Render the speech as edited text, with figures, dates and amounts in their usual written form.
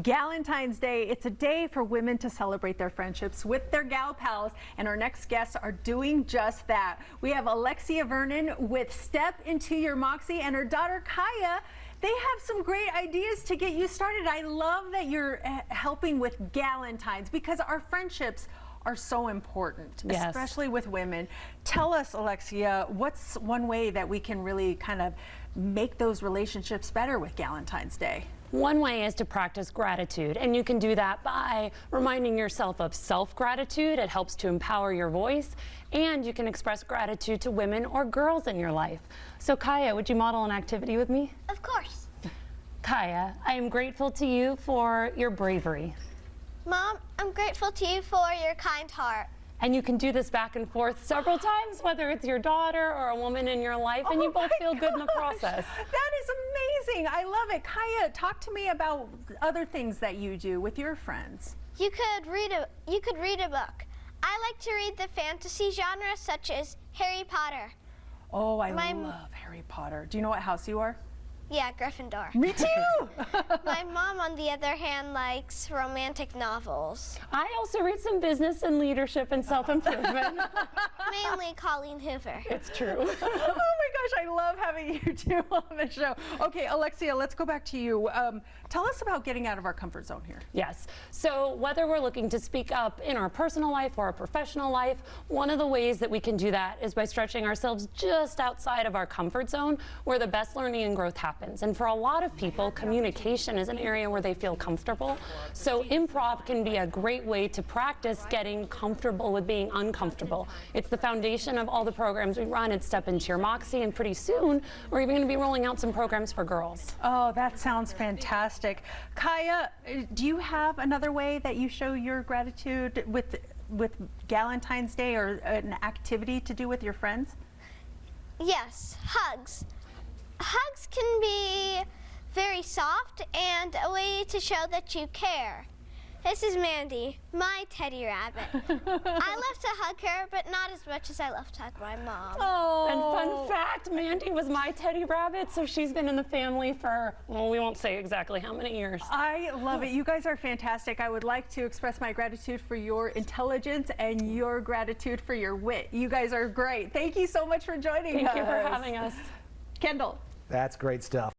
Galentine's Day, it's a day for women to celebrate their friendships with their gal pals, and our next guests are doing just that. We have Alexia Vernon with Step Into Your Moxie and her daughter Kaia. They have some great ideas to get you started. I love that you're helping with Galentines because our friendships are so important, yes, especially with women. Tell us, Alexia, what's one way that we can really kind of make those relationships better with Galentine's Day? One way is to practice gratitude, and you can do that by reminding yourself of self-gratitude. It helps to empower your voice, and you can express gratitude to women or girls in your life. So Kaia, would you model an activity with me? Of course. Kaia, I am grateful to you for your bravery. Mom, I'm grateful to you for your kind heart. And you can do this back and forth several times, whether it's your daughter or a woman in your life, and you both feel good in the process. That is amazing. I love it. Kaia, talk to me about other things that you do with your friends. You could read a book. I like to read the fantasy genre, such as Harry Potter. Oh, I love Harry Potter. Do you know what house you are? Yeah, Gryffindor. Me too! My mom, on the other hand, likes romantic novels. I also read some business and leadership and self-improvement. Mainly Colleen Hoover. It's true. Oh my gosh, I love having you two on the show. Okay, Alexia, let's go back to you. Tell us about getting out of our comfort zone here. Yes. So whether we're looking to speak up in our personal life or our professional life, one of the ways that we can do that is by stretching ourselves just outside of our comfort zone, where the best learning and growth happens. And for a lot of people, communication is an area where they feel comfortable. So improv can be a great way to practice getting comfortable with being uncomfortable. It's the foundation of all the programs we run at Step Into Your Moxie, and pretty soon we're even going to be rolling out some programs for girls. Oh, that sounds fantastic. Kaia, do you have another way that you show your gratitude with Galentine's Day, or an activity to do with your friends? Yes, hugs. Hugs can be very soft and a way to show that you care. This is Mandy, my teddy rabbit. I love to hug her, but not as much as I love to hug my mom. Oh. And fun fact, Mandy was my teddy rabbit, so she's been in the family for, well, we won't say exactly how many years. I love it. You guys are fantastic. I would like to express my gratitude for your intelligence and your gratitude for your wit. You guys are great. Thank you so much for joining us. Thank you for having us. Kendall. That's great stuff.